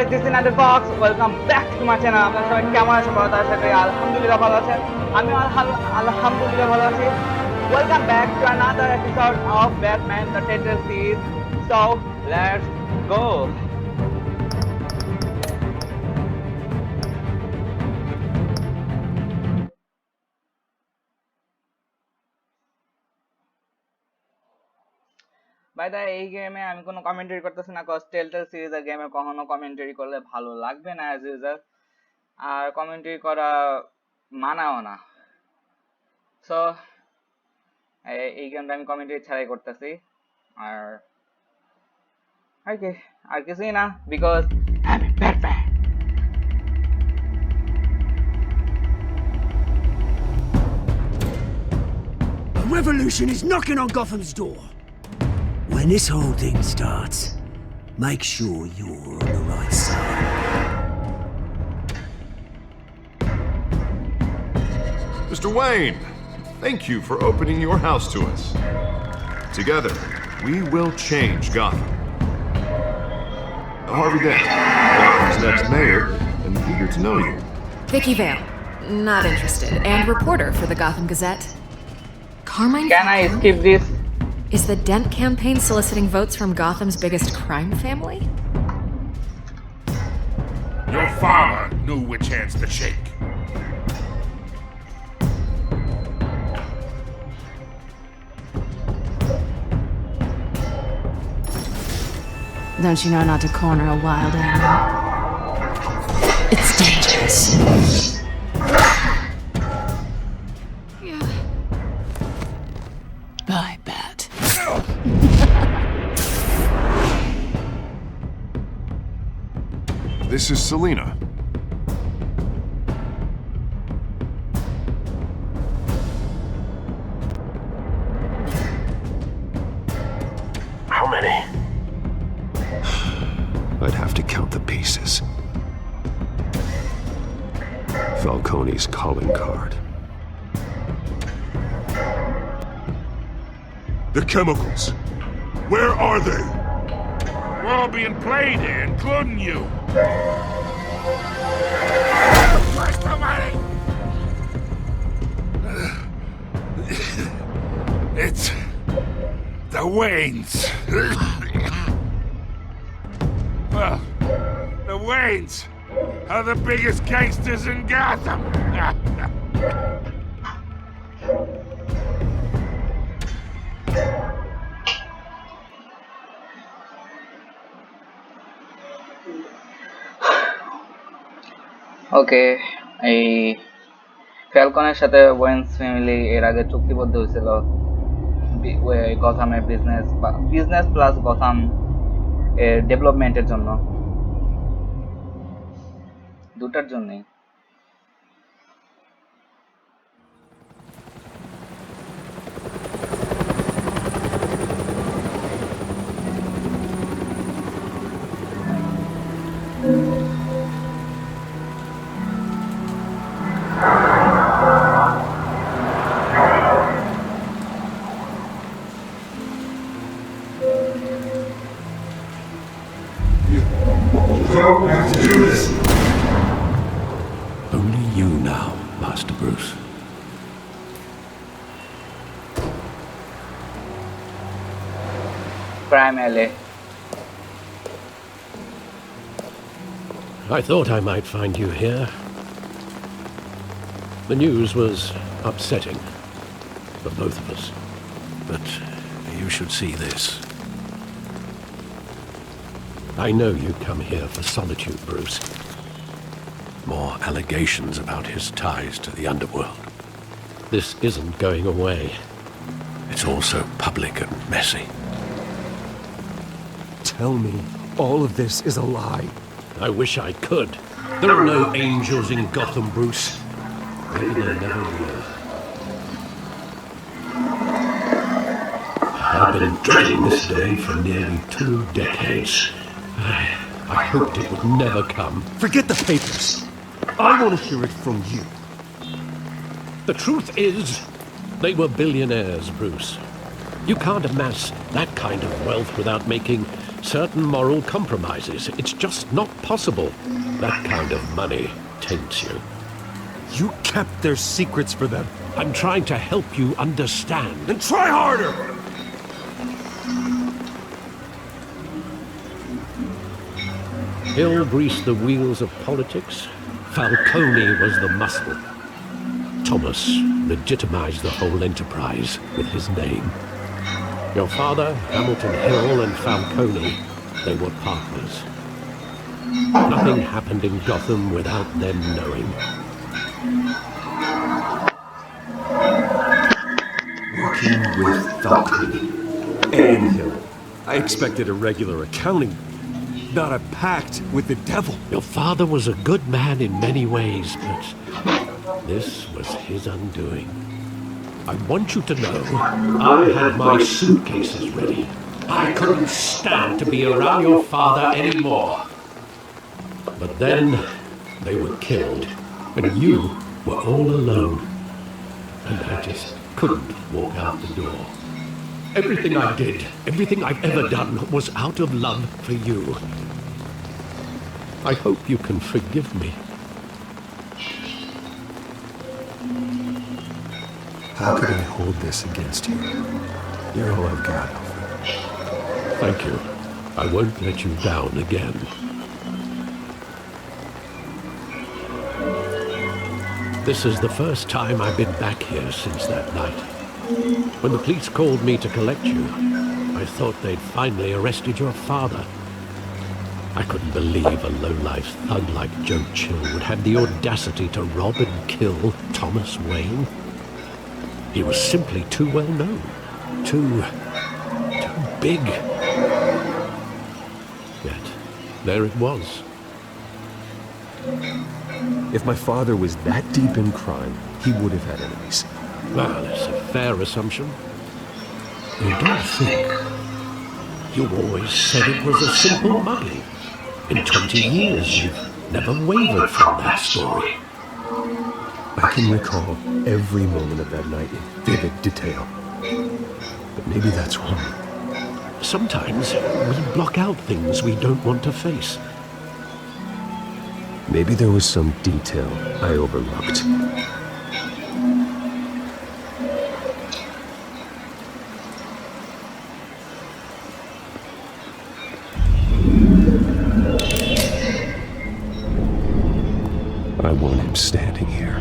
guys, this is another box. Welcome back to my channel. আপনারা সবাই কেমন আছেন? ভালো আছেন? আলহামদুলিল্লাহ ভালো আছেন। আমি আলহামদুলিল্লাহ ভালো আছি। Welcome back to another episode of Batman the Telltale Series. So, let's go. By the এই গেমে আমি কোনো কমেন্টারি করতেছি না, কজ টেলটেল সিরিজের গেমে কখনো কমেন্টারি করলে ভালো লাগবে না অ্যাজ ইউজার, আর কমেন্টারি করা মানাও না। সো এই গেমটা আমি কমেন্টারি ছাড়াই করতেছি, আর কি আর কিছুই না, বিকজ আমি Batman. A revolution is knocking on Gotham's door. When this whole thing starts, make sure you're on the right side. Mr. Wayne, thank you for opening your house to us. Together, we will change Gotham. Harvey Dent, Gotham's next mayor, and eager to know you. Vicky Vale, not interested, and reporter for the Gotham Gazette. Carmine Can I skip this? Is the Dent campaign soliciting votes from Gotham's biggest crime family? Your father knew which hands to shake. Don't you know not to corner a wild animal? It's dangerous. Bye, Bat. This is Selina. How many? I'd have to count the pieces. Falcone's calling card. The chemicals. Where are they? We're all being played here, including you. Where's the money? It's the Waynes. Well, the Waynes are the biggest gangsters in Gotham. ওকে, এই ফ্যালকনের সাথে Weil's family এর আগে চুক্তিবদ্ধ হয়েছিল গথামের business plus Gotham এর ডেভেলপমেন্টের জন্য, দুটার জন্যই। Only you now, Master Bruce. Crime LA. I thought I might find you here. The news was upsetting for both of us. But you should see this. I know you come here for solitude, Bruce. More allegations about his ties to the underworld. This isn't going away. It's all so public and messy. Tell me all of this is a lie. I wish I could. There are no angels in Gotham, Bruce. Maybe there never were. I've been dreading this day for nearly 2 decades. I hoped it would never come. Forget the papers. I want to hear it from you. The truth is, they were billionaires, Bruce. You can't amass that kind of wealth without making certain moral compromises. It's just not possible. That kind of money taints you. You kept their secrets for them. I'm trying to help you understand. Then try harder! Hill greased the wheels of politics. Falcone was the muscle. Thomas legitimized the whole enterprise with his name. Your father, Hamilton Hill, and Falcone, they were partners. Nothing happened in Gotham without them knowing. Working with Falcone and Hill. I expected a regular accounting, not a pact with the devil. Your father was a good man in many ways, but this was his undoing. I want you to know, I had my suitcases ready. I couldn't stand to be around your father anymore. But then, they were killed, and you were all alone. And I just couldn't walk out the door. Everything I did, everything I've ever done, was out of love for you. I hope you can forgive me. How could I hold this against you? You're all I've got. Thank you. I won't let you down again. This is the first time I've been back here since that night. When the police called me to collect you, I thought they'd finally arrested your father. I couldn't believe a low-life thug like Joe Chill would have the audacity to rob and kill Thomas Wayne. He was simply too well known, too big. Yet, there it was. If my father was that deep in crime, he would have had enemies. Well, it's a fair assumption. You don't think? You always said it was a simple mugging. In 20 years, you've never wavered from that story. I can recall every moment of that night in vivid detail. But maybe that's wrong. Sometimes we block out things we don't want to face. Maybe there was some detail I overlooked. I want him standing here,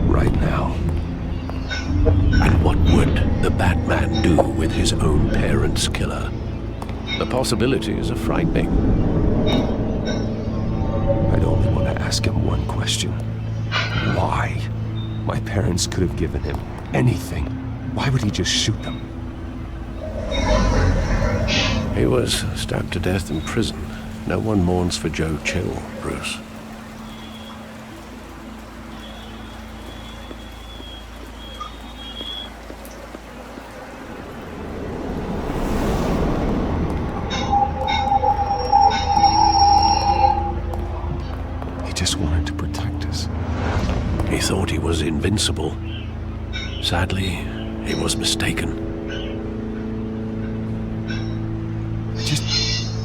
right now. And what would the Batman do with his own parents' killer? The possibilities are frightening. I'd only want to ask him one question. Why? My parents could have given him anything. Why would he just shoot them? He was stabbed to death in prison. No one mourns for Joe Chill, Bruce. He thought he was invincible. Sadly, he was mistaken.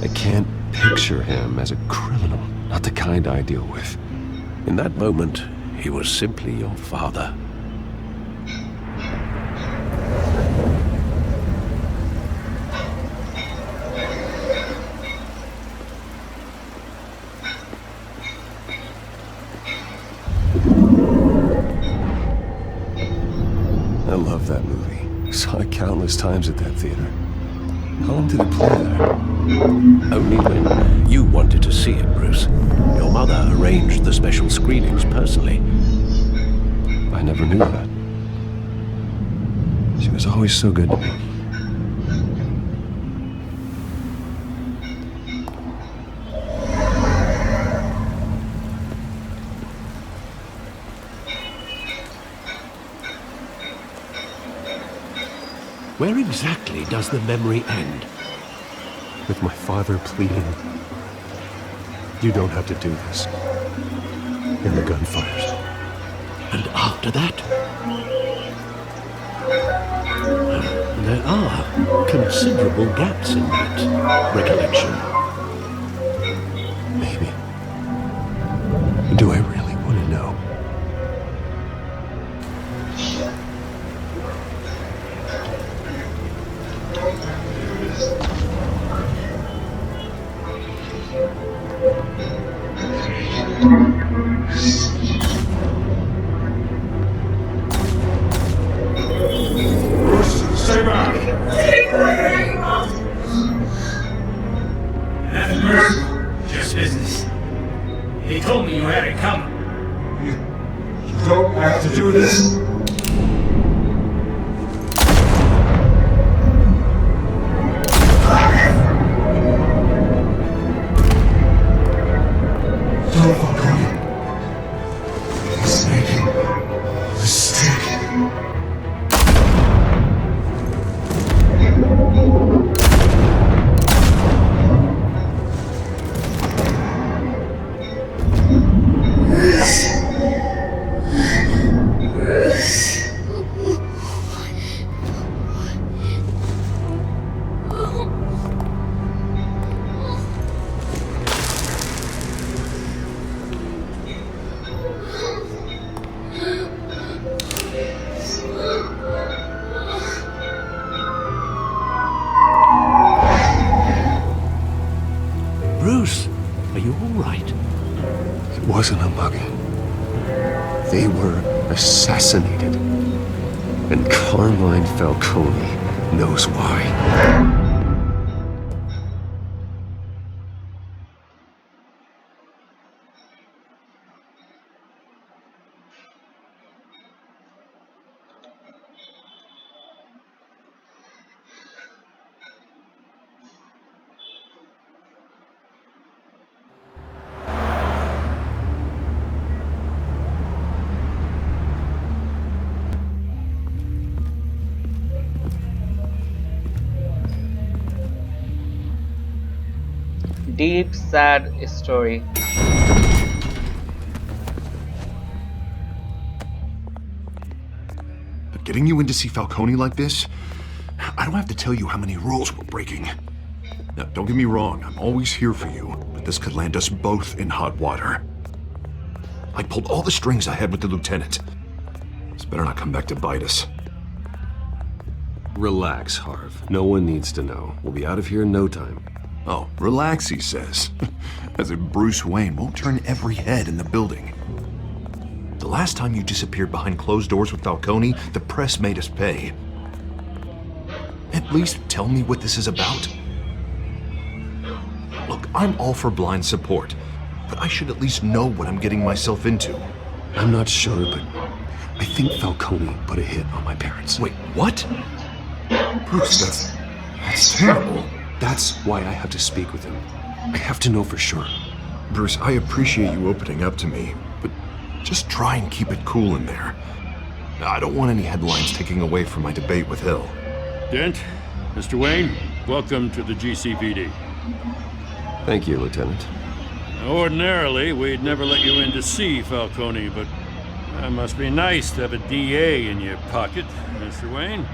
I can't picture him as a criminal. Not the kind I deal with. In that moment, he was simply your father. I love that movie. Saw it countless times at that theater. How long did it play there? Only when you wanted to see it, Bruce. Your mother arranged the special screenings personally. I never knew that. She was always so good to me. Where exactly does the memory end? With my father pleading, "You don't have to do this." And the gun fires. And after that? there are considerable gaps in that recollection. Maybe. Do I really want to know? Bruce, stay back! Nothing personal, just business. He told me you had it coming. You don't have to do this. He's making a mistake. Bruce, are you all right? It wasn't a muggle. They were assassinated. And Carmine Falcone knows why. Deep, sad story. But getting you in to see Falcone like this, I don't have to tell you how many rules we're breaking. Now, don't get me wrong, I'm always here for you, but this could land us both in hot water. I pulled all the strings I had with the lieutenant. This better not come back to bite us. Relax, Harv. No one needs to know. We'll be out of here in no time. Oh, relax, he says. As if Bruce Wayne won't turn every head in the building. The last time you disappeared behind closed doors with Falcone, the press made us pay. At least tell me what this is about. Look, I'm all for blind support, but I should at least know what I'm getting myself into. I'm not sure, but I think Falcone put a hit on my parents. Wait, what? Bruce, that's terrible. That's why I have to speak with him. I have to know for sure. Bruce, I appreciate you opening up to me, but just try and keep it cool in there. I don't want any headlines taking away from my debate with Hill. Dent, Mr. Wayne, welcome to the GCPD. Thank you, Lieutenant. Ordinarily, we'd never let you in to see Falcone, but that must be nice to have a DA in your pocket, Mr. Wayne.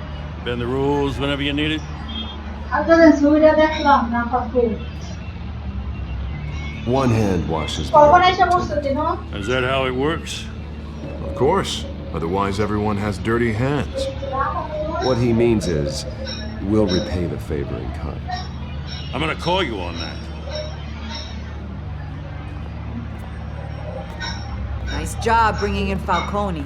Bend the rules whenever you need it. One hand washes the other. Is that how it works? Of course. Otherwise, everyone has dirty hands. What he means is, we'll repay the favor in kind. I'm gonna call you on that. Nice job bringing in Falcone.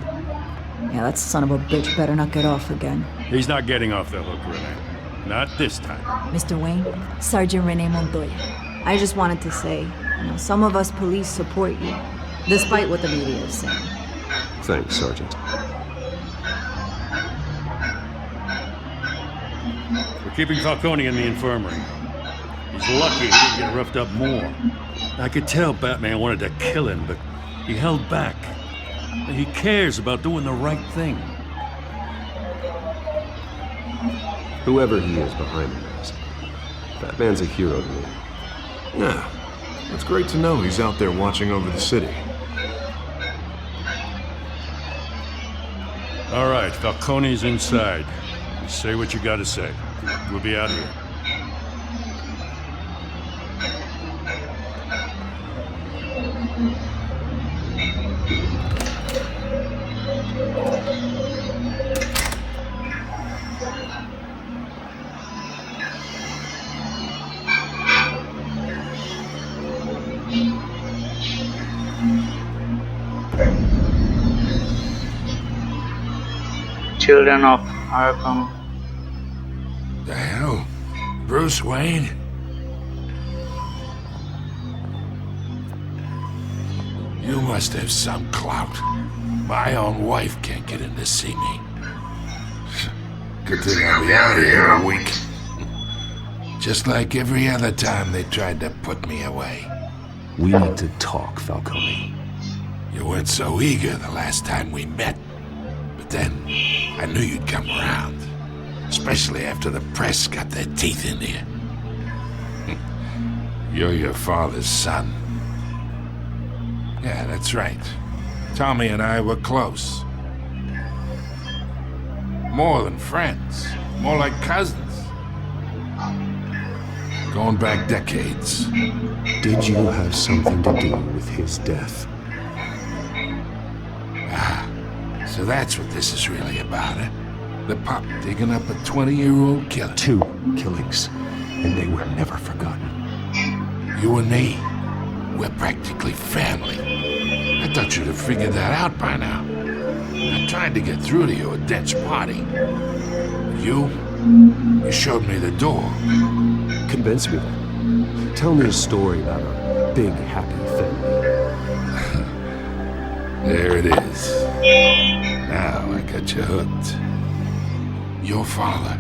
Yeah, that son of a bitch better not get off again. He's not getting off the hook, Renee. Not this time. Mr. Wayne, Sergeant Renee Montoya. I just wanted to say, some of us police support you, despite what the media is saying. Thanks, Sergeant. We're keeping Falcone in the infirmary. He's lucky he didn't get roughed up more. I could tell Batman wanted to kill him, but he held back. He cares about doing the right thing. Whoever he is behind the mask, Batman's a hero to me. Yeah, it's great to know he's out there watching over the city. All right, Falcone's inside. Just say what you gotta say. We'll be out of here. Children of Arkham. The hell? Bruce Wayne? You must have some clout. My own wife can't get in to see me. Good thing I'll be out of here in a week. Just like every other time they tried to put me away. We need to talk, Falcone. You weren't so eager the last time we met. But then, I knew you'd come around. Especially after the press got their teeth in you. You're your father's son. Yeah, that's right. Tommy and I were close. More than friends. More like cousins. Going back decades. Did you have something to do with his death? Ah, so that's what this is really about, eh? The pup digging up a 20-year-old killer. 2 killings, and they were never forgotten. You and me, we're practically family. I thought you'd have figured that out by now. I tried to get through to you at Dent's party. You showed me the door. Convince me then. Tell me a story about a big, happy family. There it is. Now I got you hooked. Your father,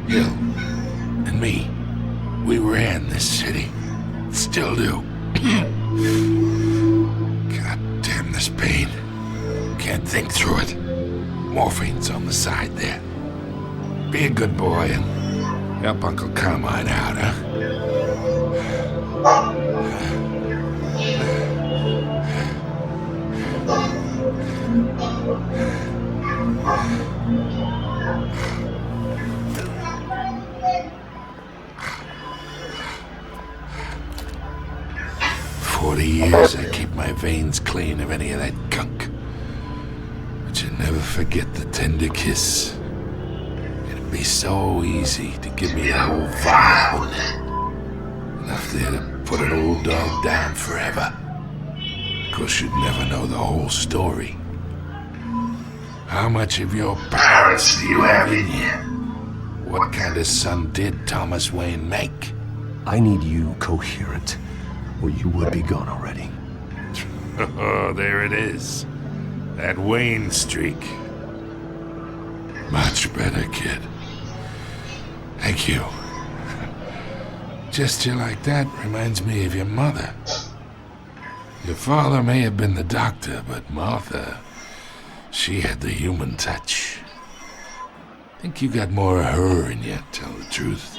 Hill, and me, we ran this city. Still do. God damn this pain. Can't think through it. Morphine's on the side there. Be a good boy and help Uncle Carmine out, huh? 40 years I keep my veins clean of any of that gunk. But you never forget the tender kiss. It'd be so easy to give me the whole vibe, wouldn't it? Enough there to put an old dog down forever. Of course, you'd never know the whole story. How much of your parents do you have in you? What kind of son did Thomas Wayne make? I need you coherent, or you would be gone already. Oh, there it is. That Wayne streak. Much better, kid. Thank you. Gesture like that reminds me of your mother. Your father may have been the doctor, but Martha, she had the human touch. Think you got more of her in you, tell the truth.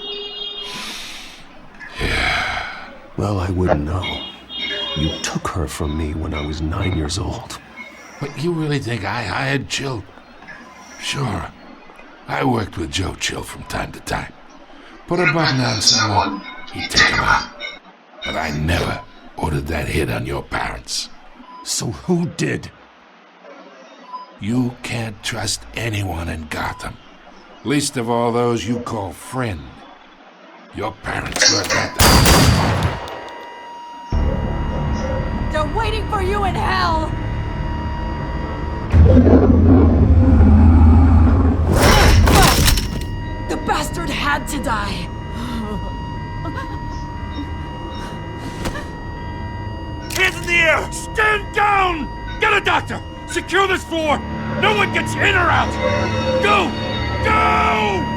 Yeah. Well, I wouldn't know. You took her from me when I was 9 years old. But you really think I hired Chill? Sure. I worked with Joe Chill from time to time. Put a button on someone, he'd take him out. But I never ordered that hit on your parents. So who did? You can't trust anyone in Gotham. Least of all those you call friend. Your parents learned that. They're waiting for you in hell! The bastard had to die. Hands in the air! Stand down! Get a doctor! Secure this floor! No one gets in or out! Go! Go!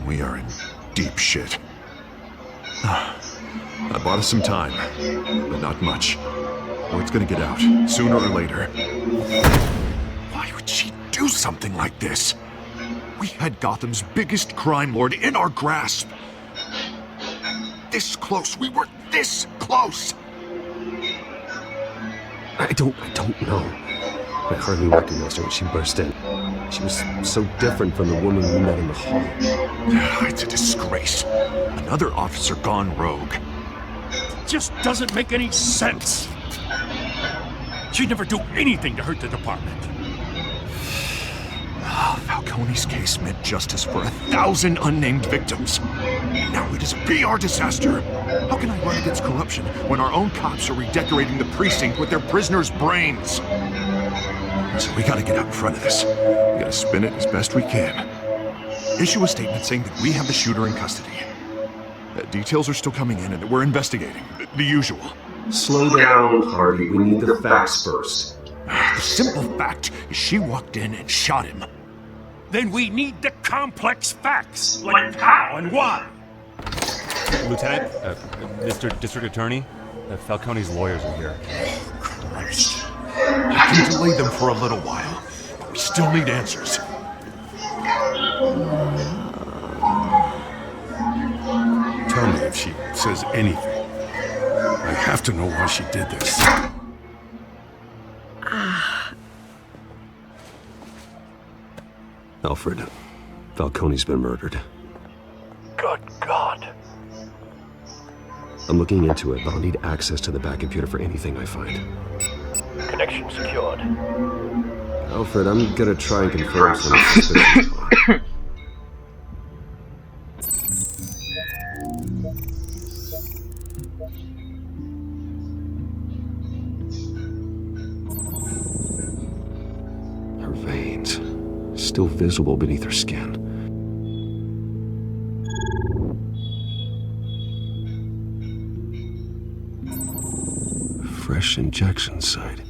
We are in deep bought us some time, but not much. Word's gonna get out, sooner or later. Why would she do something like this? We had Gotham's biggest crime lord in our grasp. This close. We were this close. I don't know. I hardly recognized her when she burst in. She was so different from the woman we met in the hall. It's a disgrace. Another officer gone rogue. Just doesn't make any sense. She'd never do anything to hurt the department. Falcone's case meant justice for 1,000 unnamed victims. Now it is a PR disaster. How can I run against corruption when our own cops are redecorating the precinct with their prisoners' brains? So we gotta get out in front of this. We gotta spin it as best we can. Issue a statement saying that we have the shooter in custody. Details are still coming in and that we're investigating. The usual. Slow down, Harvey. We need the facts first. The simple fact is she walked in and shot him. Then we need the complex facts, like how and why. Lieutenant, Mr. District Attorney, Falcone's lawyers are here. Christ. I can delay them for a little while, but we still need answers. Tell me if she says anything. I have to know why she did this. Alfred, Falcone's been murdered. Good God. I'm looking into it, but I'll need access to the back computer for anything I find. Connection secured. Alfred, I'm gonna try and confirm some suspicions. Her veins, still visible beneath her skin. Fresh injection site.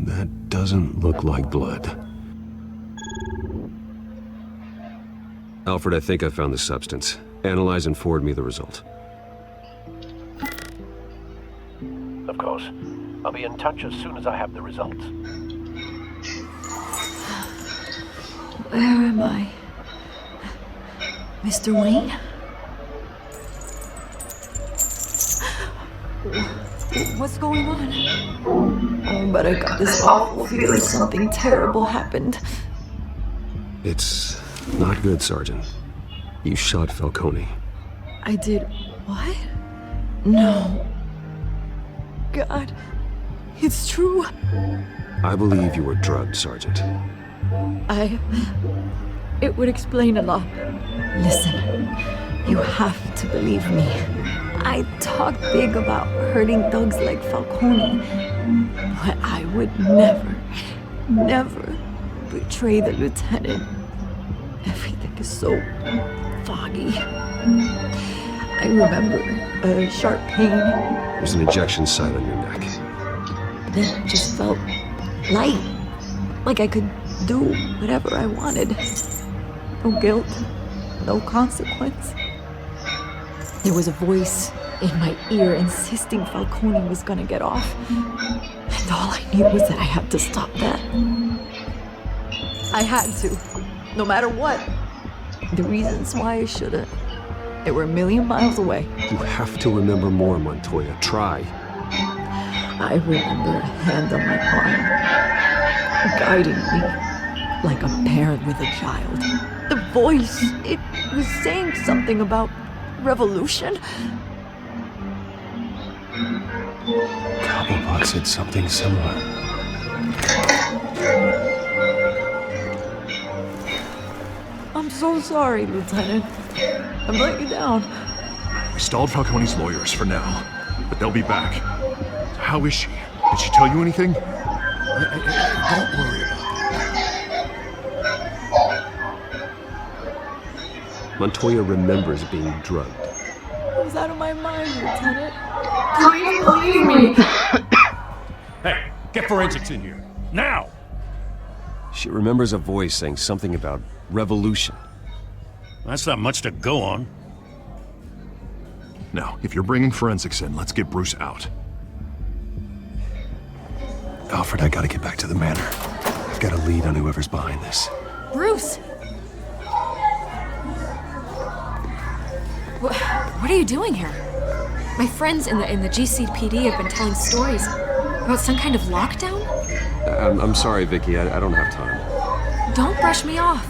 That doesn't look like blood. Alfred, I think I found the substance. Analyze and forward me the result. Of course. I'll be in touch as soon as I have the results. Where am I? Mr. Wayne? What's going on? Oh, but I got this awful feeling something terrible happened. It's not good, Sergeant. You shot Falcone. I did what? No. God, it's true. I believe you were drugged, Sergeant. It would explain a lot. Listen, you have to believe me. I talk big about hurting thugs like Falcone, but I would never betray the lieutenant. Everything is so foggy. I remember a sharp pain. There's an injection site on your neck. Then it just felt light, like I could do whatever I wanted. No guilt, no consequence. There was a voice in my ear insisting Falcone was gonna get off. And all I knew was that I had to stop that. I had to, no matter what. The reasons why I shouldn't, they were a million miles away. You have to remember more, Montoya. Try. I remember a hand on my arm, guiding me like a parent with a child. The voice, it was saying something about revolution. Cobblepot said something similar. I'm so sorry, Lieutenant. I'm letting you down. We stalled Falcone's lawyers for now, but they'll be back. How is she? Did she tell you anything? Don't worry about Montoya remembers being drugged. I was out of my mind, Lieutenant. Please believe me. Hey, get forensics in here. Now! She remembers a voice saying something about revolution. That's not much to go on. Now, if you're bringing forensics in, let's get Bruce out. Alfred, I gotta get back to the manor. I've got a lead on whoever's behind this. Bruce! What are you doing here? My friends in the GCPD have been telling stories about some kind of lockdown? I'm sorry, Vicky. I don't have time. Don't brush me off.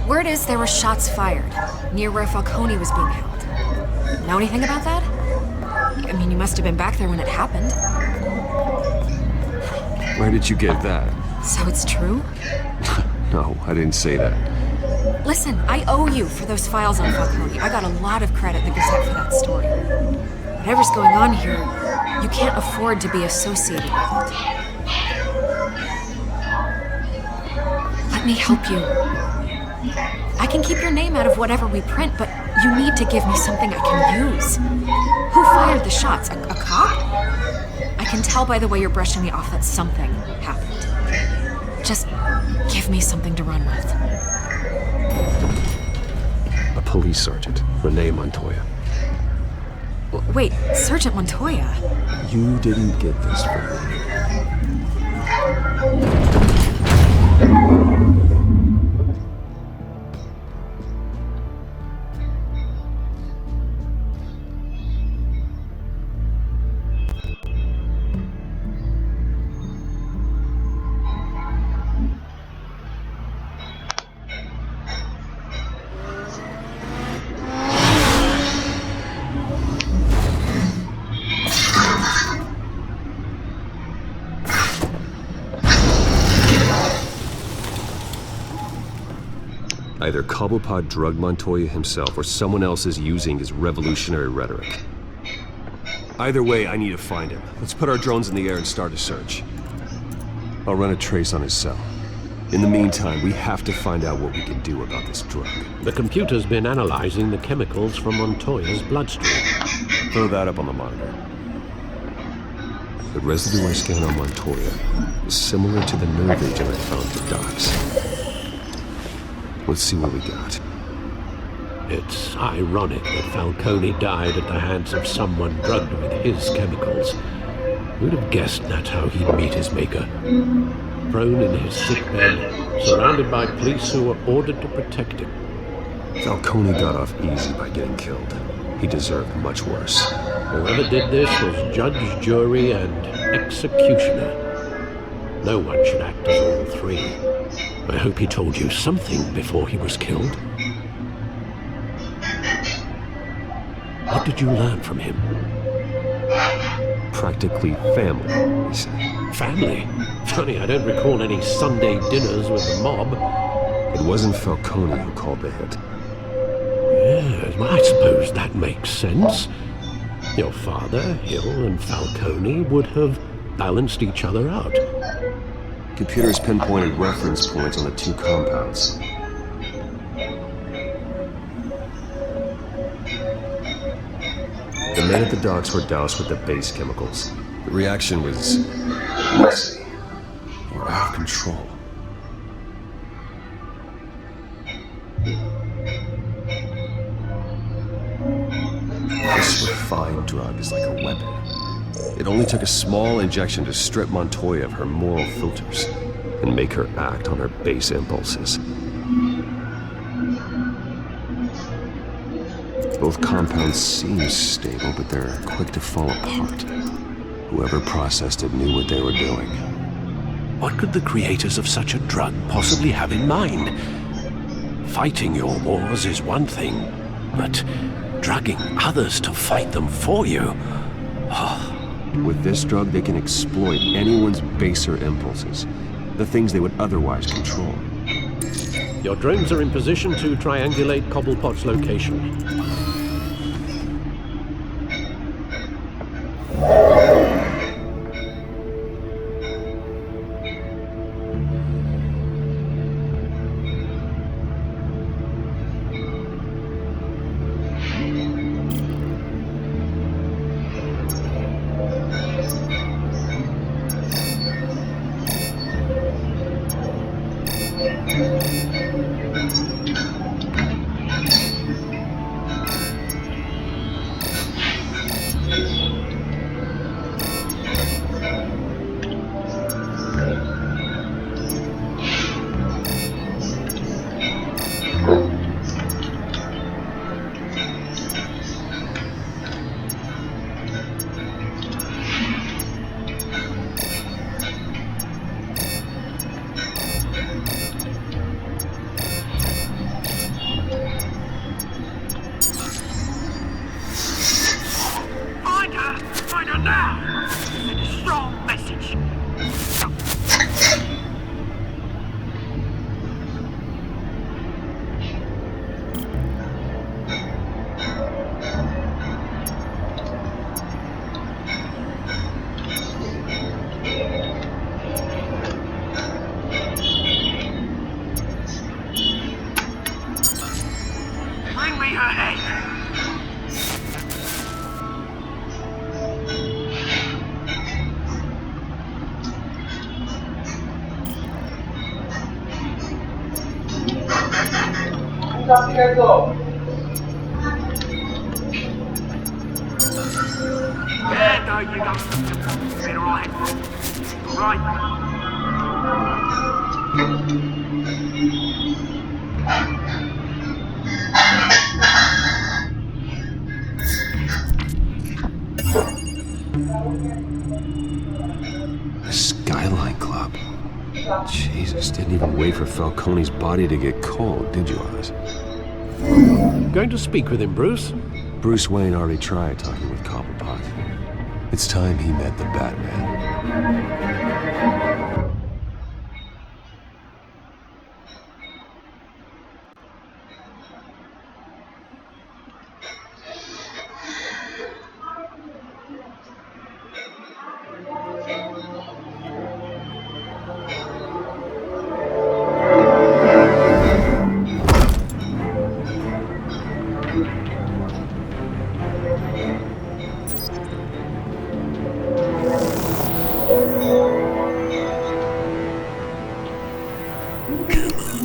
Word is there were shots fired near where Falcone was being held. Know anything about that? I mean, you must have been back there when it happened. Where did you get that? So it's true? No, I didn't say that. Listen, I owe you for those files on Falcone. I got a lot of credit in the Gazette for that story. Whatever's going on here, you can't afford to be associated with it. Let me help you. I can keep your name out of whatever we print, but you need to give me something I can use. Who fired the shots? A cop? I can tell by the way you're brushing me off that something happened. Just give me something to run with. A police sergeant, Renee Montoya. Wait, Sergeant Montoya? You didn't get this from me. Either Cobblepot drugged Montoya himself, or someone else is using his revolutionary rhetoric. Either way, I need to find him. Let's put our drones in the air and start a search. I'll run a trace on his cell. In the meantime, we have to find out what we can do about this drug. The computer's been analyzing the chemicals from Montoya's bloodstream. Throw that up on the monitor. The residue I scanned on Montoya is similar to the nerve agent I found at the docks. Let's see what we got. It's ironic that Falcone died at the hands of someone drugged with his chemicals. Who'd have guessed that's how he'd meet his maker? Prone in his sickbed, surrounded by police who were ordered to protect him. Falcone got off easy by getting killed. He deserved much worse. Whoever did this was judge, jury, and executioner. No one should act as all three. I hope he told you something before he was killed. What did you learn from him? Practically family, he said. Family? Funny, I don't recall any Sunday dinners with the mob. It wasn't Falcone who called the hit. Yes, well, I suppose that makes sense. Your father, Hill, and Falcone would have balanced each other out. Computers pinpointed reference points on the two compounds. The men at the docks were doused with the base chemicals. The reaction was messy or out of control. This refined drug is like a weapon. It only took a small injection to strip Montoya of her moral filters and make her act on her base impulses. Both compounds seem stable, but they're quick to fall apart. Whoever processed it knew what they were doing. What could the creators of such a drug possibly have in mind? Fighting your wars is one thing, but drugging others to fight them for you? Oh. With this drug, they can exploit anyone's baser impulses, the things they would otherwise control. Your drones are in position to triangulate Cobblepot's location. Find her now! Send a strong message. Bring me her head. Yeah, no, you don't. Been alright. Right. The Skyline Club. Jesus, didn't even wait for Falcone's body to get cold, did you, Oz? Going to speak with him, Bruce? Bruce Wayne already tried talking with Cobblepot. It's time he met the Batman.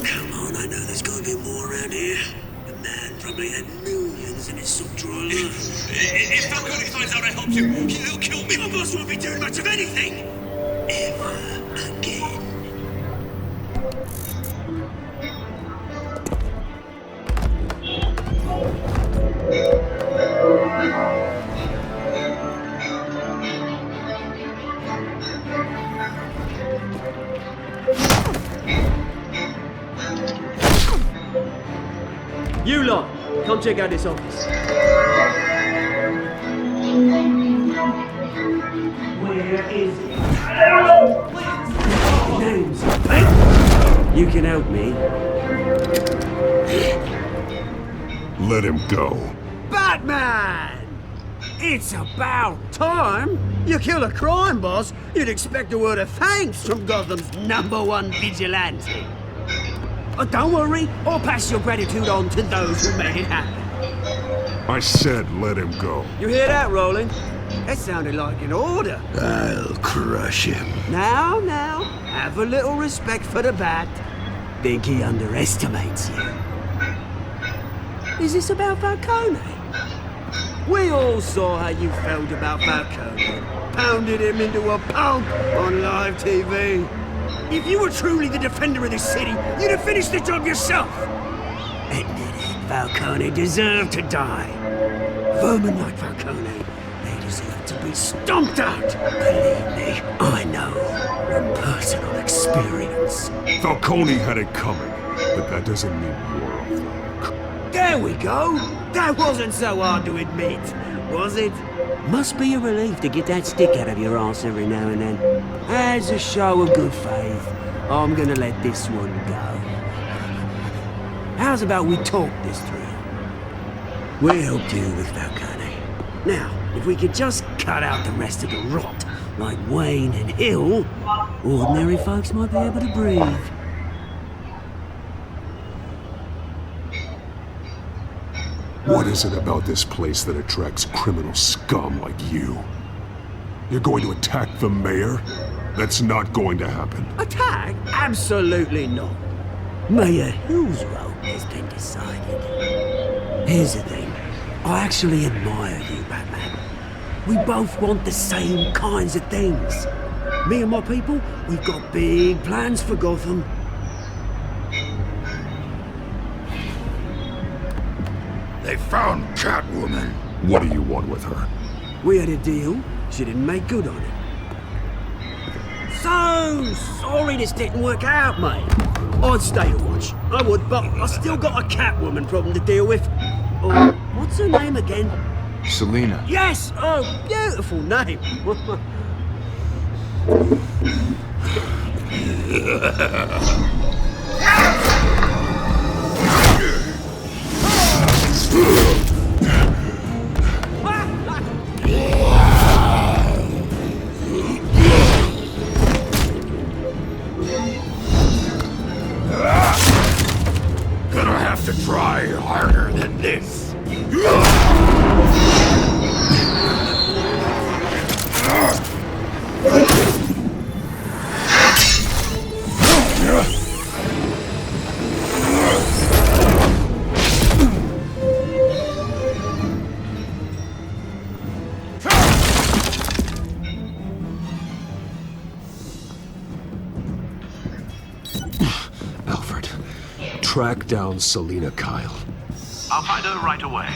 Come on, I know there's gonna be more around here. The man probably had millions in his sub-drawer. If Falcone finds out I helped you, he'll kill me. My boss won't be doing much of anything. Ever again. You lot, come check out this office. Where is he? Name's you can help me. Let him go. Batman! It's about time. You kill a crime boss, you'd expect a word of thanks from Gotham's #1 vigilante. But don't worry, I'll pass your gratitude on to those who made it happen. I said let him go. You hear that, Roland? That sounded like an order. I'll crush him. Now, have a little respect for the Bat. Think he underestimates you. Is this about Falcone? We all saw how you felt about Falcone. Pounded him into a pulp on live TV. If you were truly the defender of this city, you'd have finished the job yourself. Admit it, Falcone deserved to die. Vermin like Falcone, they deserve to be stomped out. Believe me, I know from personal experience. Falcone had it coming, but that doesn't mean you're off the hook. There we go. That wasn't so hard to admit, was it? Must be a relief to get that stick out of your arse every now and then. As a show of good faith, I'm gonna let this one go. How's about we talk this through? We helped you with Falcone. Now, if we could just cut out the rest of the rot, like Wayne and Hill, ordinary folks might be able to breathe. What is it about this place that attracts criminal scum like you? You're going to attack the mayor? That's not going to happen. Attack? Absolutely not. Mayor Hill's role has been decided. Here's the thing. I actually admire you, Batman. We both want the same kinds of things. Me and my people, we've got big plans for Gotham. They found Catwoman. What do you want with her? We had a deal. She didn't make good on it. So sorry this didn't work out, mate. I'd stay to watch. I would, but I still got a Catwoman problem to deal with. Oh, what's her name again? Selina. Yes! Oh, beautiful name. Gonna have to try harder than this. Alfred, track down Selina Kyle. I'll find her right away.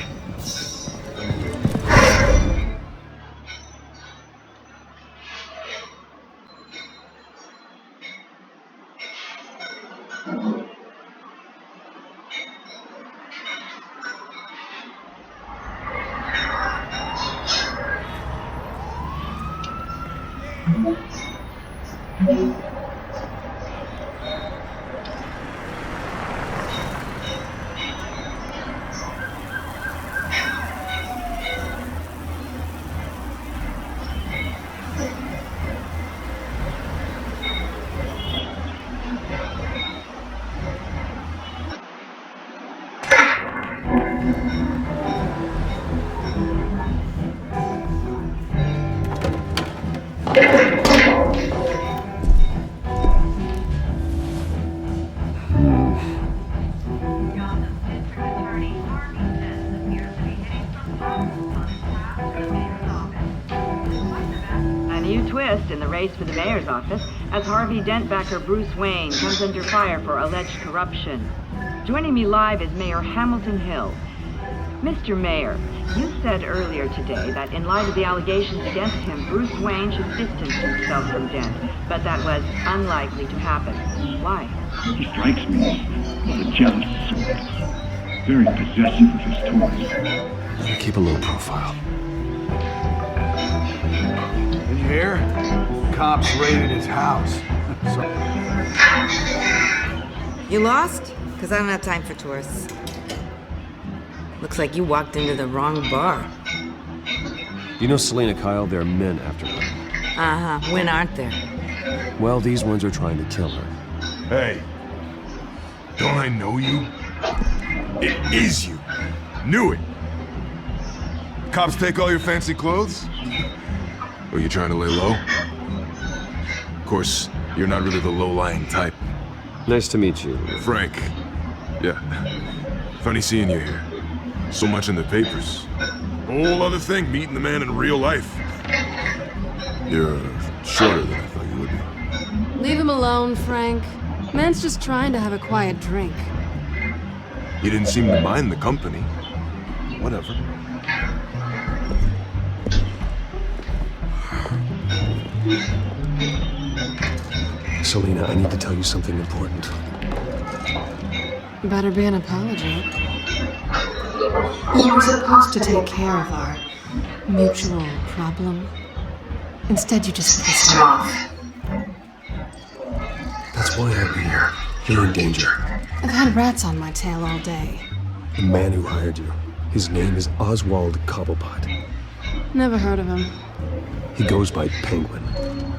In the race for the mayor's office as Harvey Dent-backer Bruce Wayne comes under fire for alleged corruption. Joining me live is Mayor Hamilton Hill. Mr. Mayor, you said earlier today that in light of the allegations against him, Bruce Wayne should distance himself from Dent, but that was unlikely to happen. Why? He strikes me as a jealous sort. Very possessive of his toys. Keep a low profile. Did you hear? Cops raided his house. You lost? Because I don't have time for tourists. Looks like you walked into the wrong bar. You know Selina Kyle? There are men after her. Uh-huh. When aren't there? Well, these ones are trying to kill her. Hey, don't I know you? It is you. Knew it. Cops take all your fancy clothes? Or you trying to lay low? Of course, you're not really the low-lying type. Nice to meet you. Frank. Yeah. Funny seeing you here. So much in the papers. Whole other thing, meeting the man in real life. You're shorter than I thought you would be. Leave him alone, Frank. Man's just trying to have a quiet drink. You didn't seem to mind the company. Whatever. Selina, I need to tell you something important. Better be an apology. You were supposed to take care of our mutual problem. Instead, you just pissed him off. That's why I'm here. You're in danger. I've had rats on my tail all day. The man who hired you, his name is Oswald Cobblepot. Never heard of him. He goes by Penguin.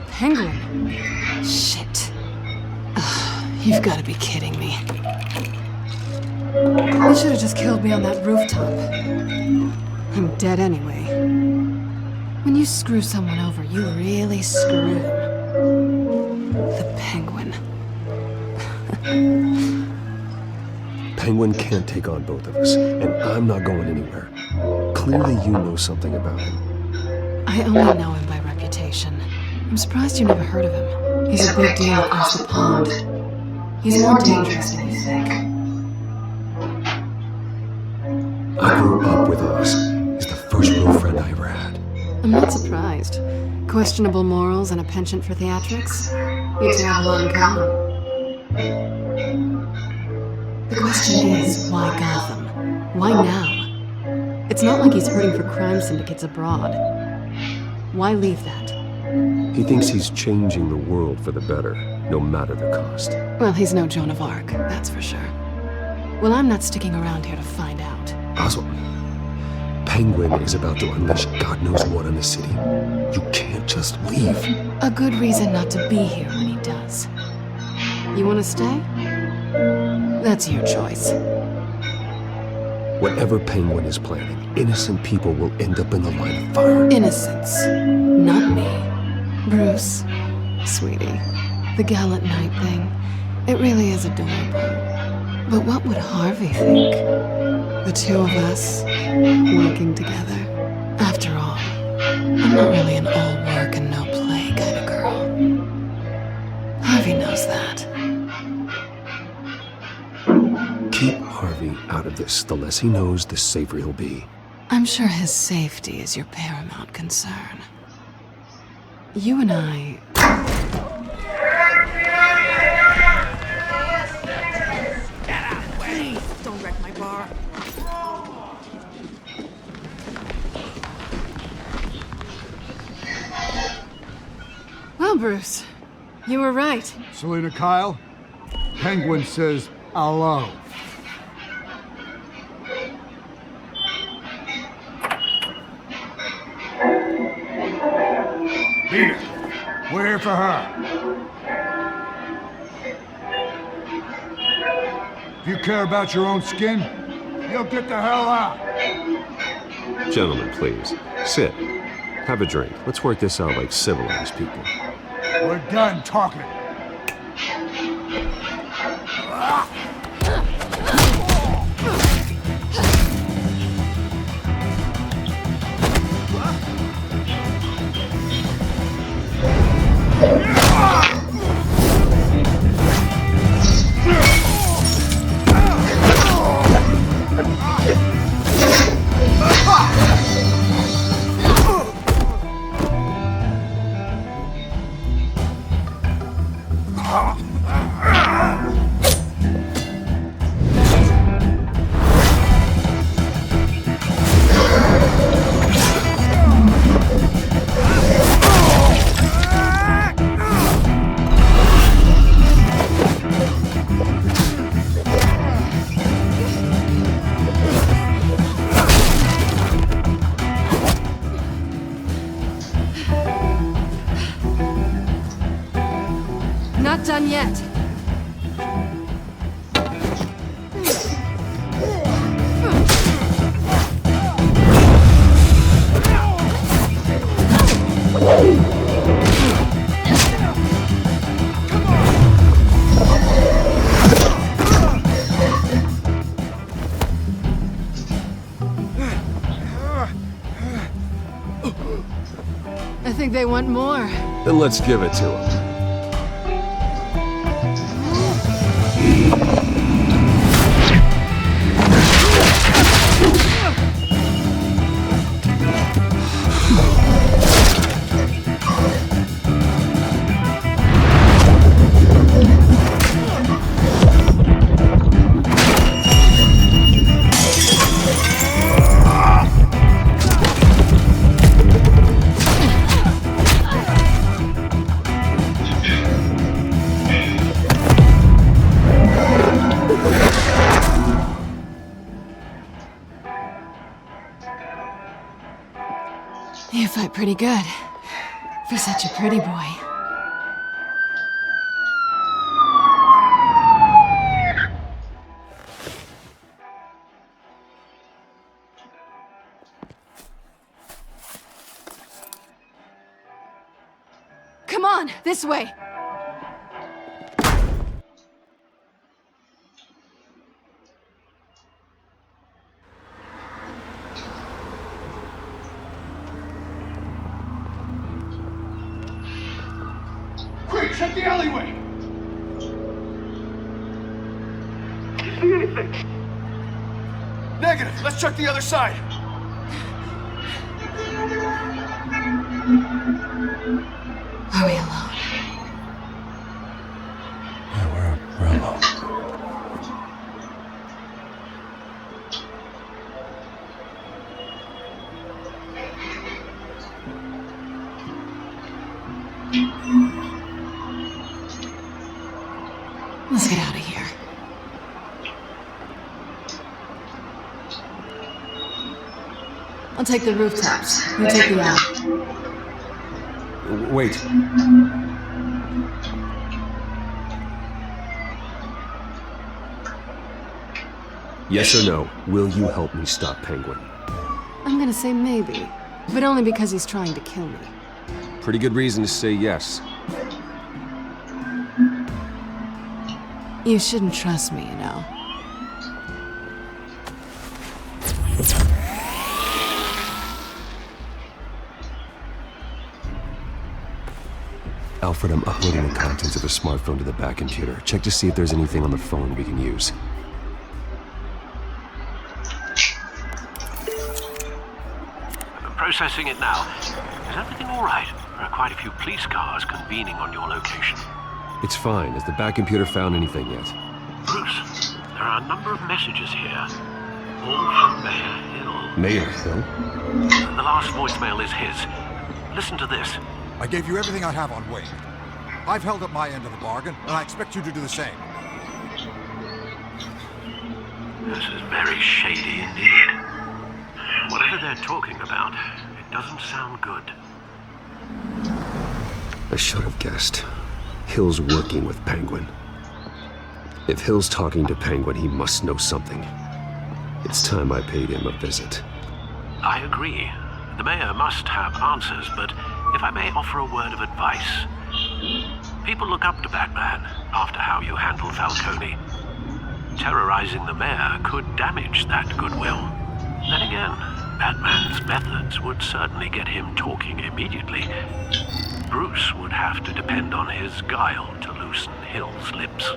Penguin? Shit. Ugh, you've got to be kidding me. You should have just killed me on that rooftop. I'm dead anyway. When you screw someone over, you really screw him. The Penguin. Penguin can't take on both of us, and I'm not going anywhere. Clearly you know something about him. I only know him by reputation. I'm surprised you never heard of him. He's a big deal across the pond. He's more dangerous than you think. I grew up with Oz. He's the first real friend I ever had. I'm not surprised. Questionable morals and a penchant for theatrics. You two have a lot in common. The question is, why Gotham? Why now? It's not like he's hurting for crime syndicates abroad. Why leave that? He thinks he's changing the world for the better, no matter the cost. Well, he's no Joan of Arc, that's for sure. Well, I'm not sticking around here to find out. Oswald, Penguin is about to unleash God knows what on the city. You can't just leave. A good reason not to be here when he does. You want to stay? That's your choice. Whatever Penguin is planning, innocent people will end up in the line of fire. Innocence. Not me. Bruce, sweetie, the gallant knight thing, it really is adorable. But what would Harvey think? The two of us, working together. After all, I'm not really an all work and no play kind of girl. Harvey knows that. Keep Harvey out of this. The less he knows, the safer he'll be. I'm sure his safety is your paramount concern. You and I... Get out of the way! Don't wreck my bar. Well, Bruce, you were right. Selina Kyle, Penguin says hello. Beat it. We're here for her. If you care about your own skin, you'll get the hell out. Gentlemen, please. Sit. Have a drink. Let's work this out like civilized people. We're done talking. Not done yet. I think they want more. Then let's give it to him. You fight pretty good. For such a pretty boy. Come on, this way. Quick, check the alleyway! See anything? Negative. Let's check the other side. Are we alone? Yeah, we're alone. Let's get out of here. I'll take the rooftops. You take the alley. Wait. Yes or no, will you help me stop Penguin? I'm gonna say maybe, but only because he's trying to kill me. Pretty good reason to say yes. You shouldn't trust me, you know. Alfred, I'm uploading the contents of the smartphone to the back computer. Check to see if there's anything on the phone we can use. Processing it now. Is everything all right? There are quite a few police cars convening on your location. It's fine. Has the back computer found anything yet? Bruce, there are a number of messages here. All from Mayor Hill. Mayor Hill? The last voicemail is his. Listen to this. I gave you everything I have on Wayne. I've held up my end of the bargain, and I expect you to do the same. This is very shady indeed. Whatever they're talking about, it doesn't sound good. I should have guessed. Hill's working with Penguin. If Hill's talking to Penguin, he must know something. It's time I paid him a visit. I agree. The mayor must have answers, but if I may offer a word of advice. People look up to Batman after how you handled Falcone. Terrorizing the mayor could damage that goodwill. Then again, Batman's methods would certainly get him talking immediately. Bruce would have to depend on his guile to loosen Hill's lips.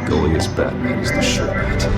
Going as Batman is the sure bet.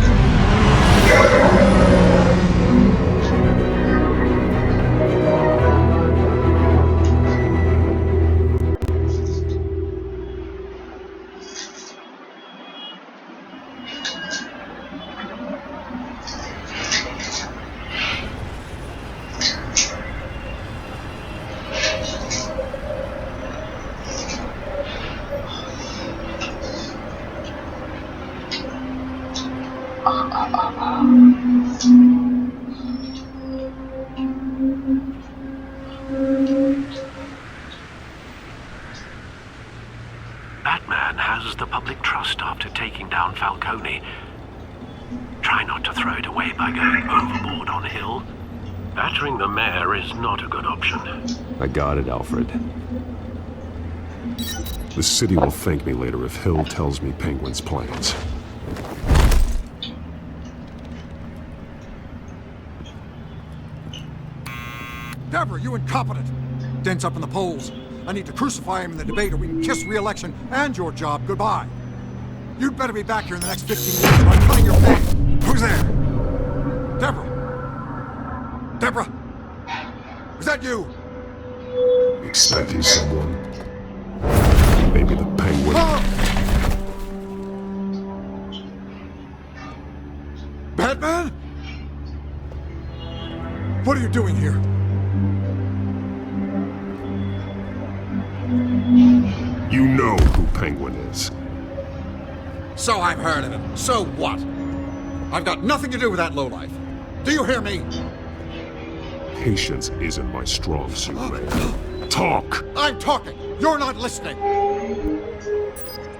Batman has the public trust after taking down Falcone. Try not to throw it away by going overboard on Hill. Battering the mayor is not a good option. I got it, Alfred. The city will thank me later if Hill tells me Penguin's plans. Deborah, you incompetent! Dent's up in the polls. I need to crucify him in the debate or we can kiss re-election and your job goodbye. You'd better be back here in the next 15 minutes or I'm cutting your pay. Who's there? Deborah? Deborah? Is that you? Expecting someone. Maybe the Penguin. Batman? What are you doing here? You know who Penguin is. So I've heard of him. So what? I've got nothing to do with that lowlife. Do you hear me? Patience isn't my strong suit, man. Talk! I'm talking. You're not listening.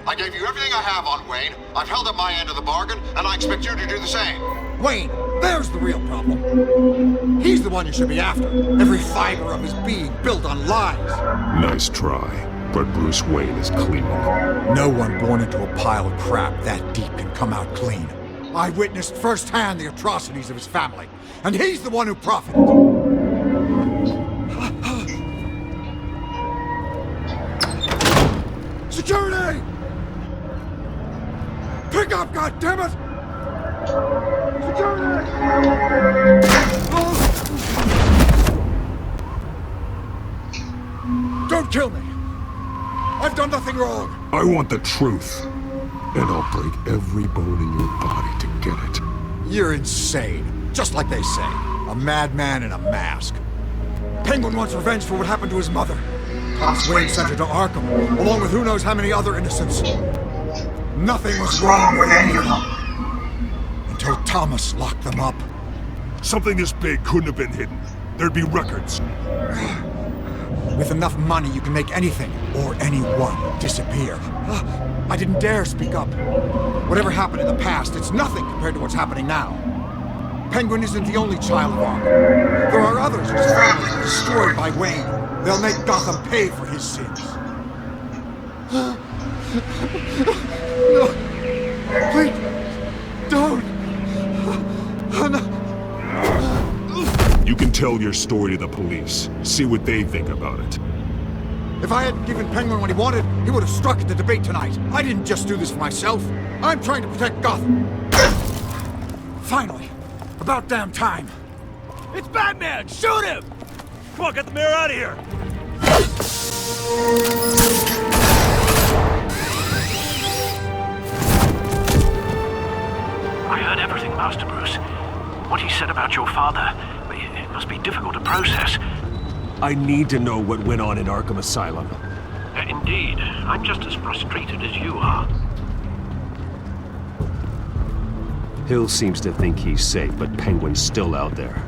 I gave you everything I have on Wayne. I've held up my end of the bargain, and I expect you to do the same. Wayne, there's the real problem. He's the one you should be after. Every fiber of his being built on lies. Nice try, but Bruce Wayne is clean. No one born into a pile of crap that deep can come out clean. I witnessed firsthand the atrocities of his family, and he's the one who profited. Security! Wake up, goddammit! Don't kill me! I've done nothing wrong! I want the truth. And I'll break every bone in your body to get it. You're insane. Just like they say. A madman in a mask. Penguin wants revenge for what happened to his mother. Thomas Wayne sent her to Arkham, along with who knows how many other innocents. Nothing was wrong with any of them. Until Thomas locked them up. Something this big couldn't have been hidden. There'd be records. With enough money, you can make anything, or anyone, disappear. I didn't dare speak up. Whatever happened in the past, it's nothing compared to what's happening now. Penguin isn't the only child of Arkham. There are others whose families were destroyed by Wayne. They'll make Gotham pay for his sins. No. Please, don't. You can tell your story to the police. See what they think about it. If I had given Penguin what he wanted, he would have struck at the debate tonight. I didn't just do this for myself. I'm trying to protect Gotham. Finally. About damn time. It's Batman! Shoot him! Come on, get the mayor out of here! I heard everything, Master Bruce. What he said about your father, it must be difficult to process. I need to know what went on in Arkham Asylum. Indeed. I'm just as frustrated as you are. Hill seems to think he's safe, but Penguin's still out there.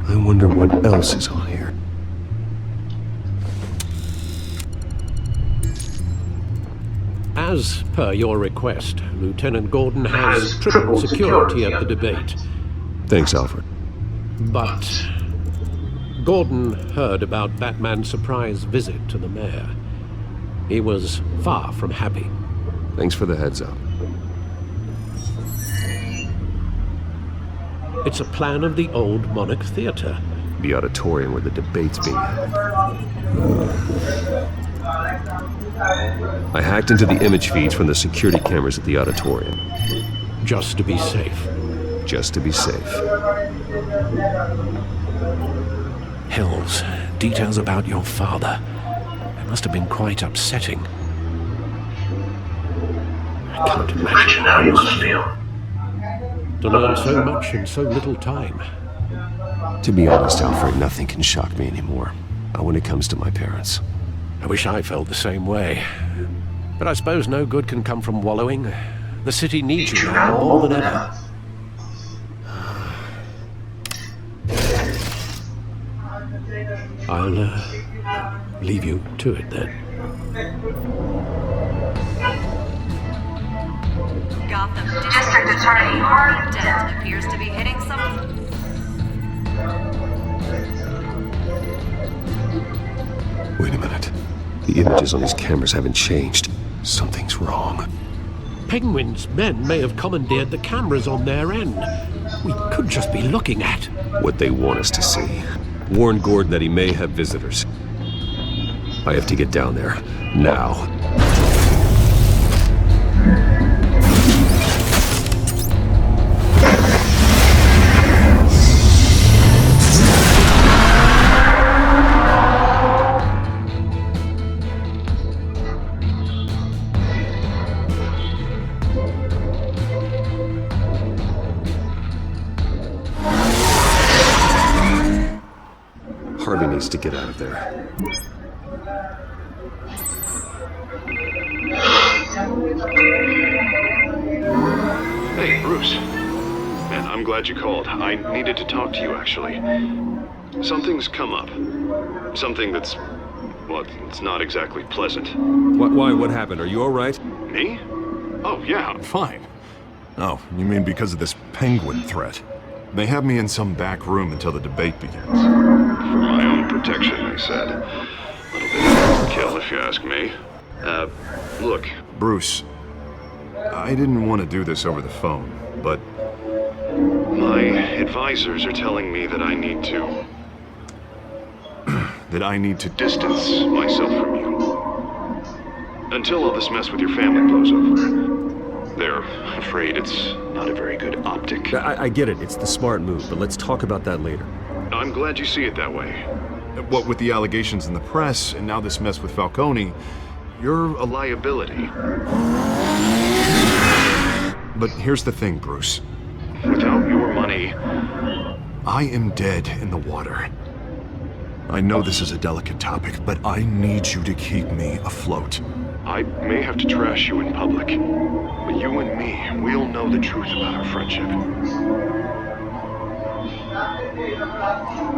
I wonder what else is on here. As per your request, Lieutenant Gordon has triple security at the debate. Thanks, Alfred. But Gordon heard about Batman's surprise visit to the mayor. He was far from happy. Thanks for the heads up. It's a plan of the old Monarch Theater. The auditorium where the debate's being held. I hacked into the image feeds from the security cameras at the auditorium. Just to be safe. Just to be safe. Hills, details about your father. It must have been quite upsetting. I can't imagine how you must feel. To learn so much in so little time. To be honest, Alfred, nothing can shock me anymore. Not when it comes to my parents. I wish I felt the same way. But I suppose no good can come from wallowing. The city needs you now more than ever. I'll leave you to it then. Gotham District Attorney Harvey Dent appears to be hitting some... Wait a minute. The images on these cameras haven't changed. Something's wrong. Penguin's men may have commandeered the cameras on their end. We could just be looking at what they want us to see. Warn Gordon that he may have visitors. I have to get down there. Now. Harvey needs to get out of there. Hey, Bruce. Man, I'm glad you called. I needed to talk to you, actually. Something's come up. Something that's... well, it's not exactly pleasant. Why? What happened? Are you alright? Me? Oh, yeah. Fine. Oh, you mean because of this penguin threat? They have me in some back room until the debate begins. For my own protection, they said. A little bit of kill, if you ask me. Look. Bruce, I didn't want to do this over the phone, but... my advisors are telling me that I need to... that I need to... distance myself from you. Until all this mess with your family blows over. They're afraid it's not a very good optic. I get it. It's the smart move, but let's talk about that later. I'm glad you see it that way. What with the allegations in the press, and now this mess with Falcone, you're a liability. But here's the thing, Bruce. Without your money... I am dead in the water. I know this is a delicate topic, but I need you to keep me afloat. I may have to trash you in public, but you and me, we'll know the truth about our friendship.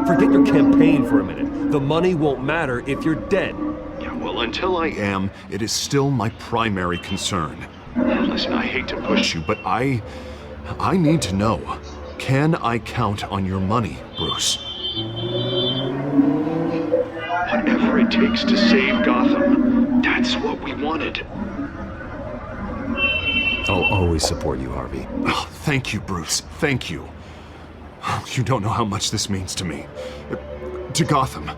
Forget your campaign for a minute. The money won't matter if you're dead. Yeah, well, until I am, it is still my primary concern. Listen, I hate to push you, but I need to know. Can I count on your money, Bruce? Whatever it takes to save Gotham, that's what we wanted. I'll always support you, Harvey. Oh, thank you, Bruce. Thank you. You don't know how much this means to me. To Gotham.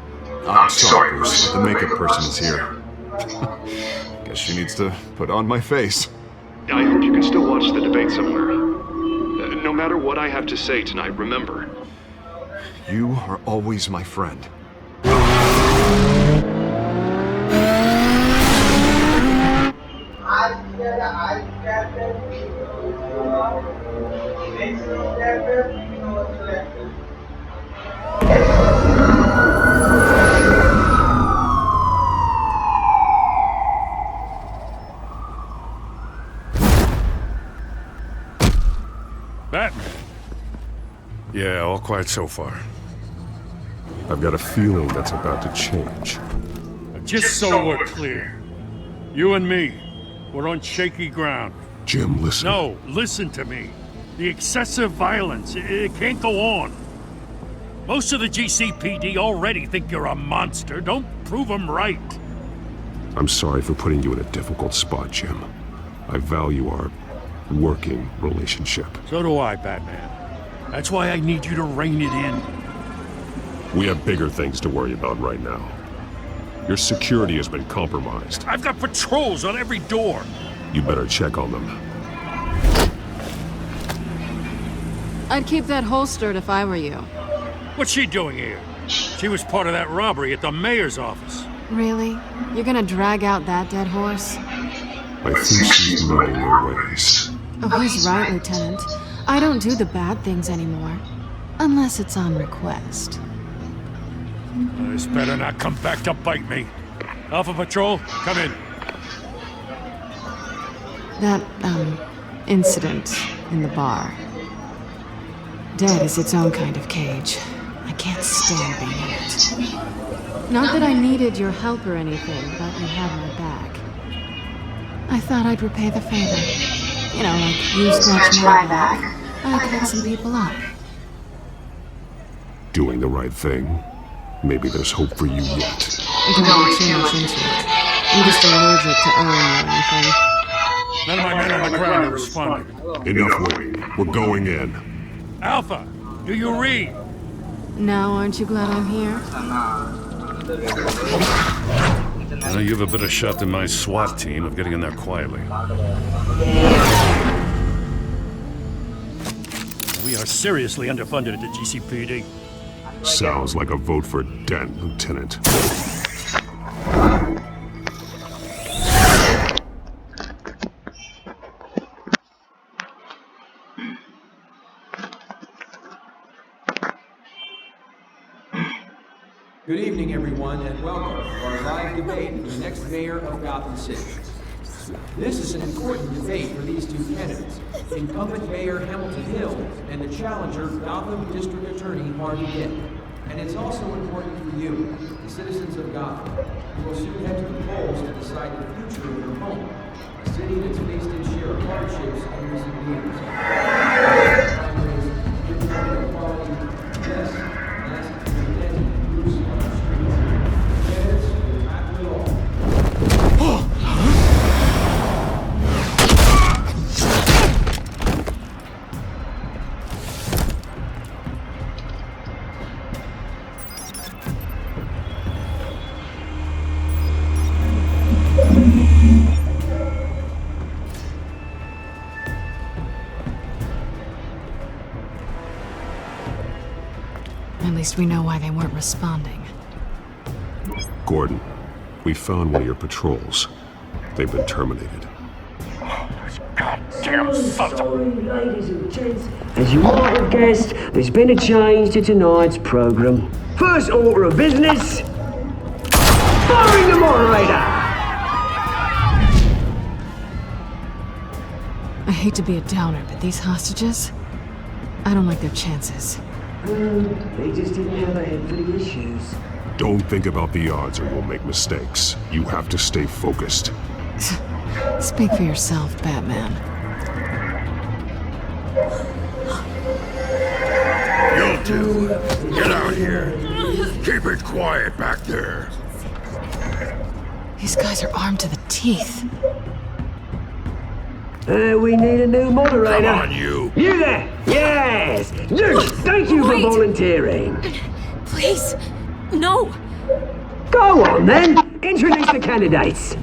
I'm sorry, Bruce, but the makeup person is here. Guess she needs to put on my face. I hope you can still watch the debate somewhere. No matter what I have to say tonight, remember. You are always my friend. Batman. Yeah, all quiet so far. I've got a feeling that's about to change. Just so we're clear, you and me, we're on shaky ground. Jim, listen. No, listen to me. The excessive violence, it can't go on. Most of the GCPD already think you're a monster. Don't prove them right. I'm sorry for putting you in a difficult spot, Jim. I value our working relationship. So do I, Batman. That's why I need you to rein it in. We have bigger things to worry about right now. Your security has been compromised. I've got patrols on every door. You better check on them. I'd keep that holstered if I were you. What's she doing here? She was part of that robbery at the mayor's office. Really? You're gonna drag out that dead horse? I think she's learning her ways. Oh, he's right, Lieutenant. I don't do the bad things anymore. Unless it's on request. This better not come back to bite me. Alpha Patrol, come in. That, incident in the bar. Dead is its own kind of cage. I can't stand being in it. Not that I needed your help or anything, but you had my back. I thought I'd repay the favor. You know, like you scratch my back, I cut some people up. Doing the right thing. Maybe there's hope for you yet. Don't get too much into it. I'm just allergic to Owen or anything. None of my men on the ground are responding. Enough waiting. We're going in. Alpha, do you read? Now, aren't you glad I'm here? Well, you have a better shot than my SWAT team of getting in there quietly. We are seriously underfunded at the GCPD. Sounds like a vote for Dent, Lieutenant. Good evening, everyone, and welcome to our live debate for the next mayor of Gotham City. This is an important debate for these two candidates, incumbent Mayor Hamilton Hill and the challenger Gotham District Attorney Harvey Dent. And And it's also important for you, the citizens of Gotham, who will soon head to the polls to decide the future of your home, a city that's faced its share of hardships in recent years. Inequality, yes, mass identity, Bruce on the streets. Yes, we'll tackle it all. At least we know why they weren't responding. Gordon, we found one of your patrols. They've been terminated. Goddamn sons of... Ladies and gents, as you might have guessed, there's been a change to tonight's program. First order of business, firing the moderator! I hate to be a downer, but these hostages, I don't like their chances. They just didn't have a head for the issues. Don't think about the odds or you'll make mistakes. You have to stay focused. Speak for yourself, Batman. You two, get out here. Keep it quiet back there. These guys are armed to the teeth. We need a new moderator. Come on, you. You there! Yes! You! Thank you for volunteering. Please, no. Go on, then. Introduce the candidates.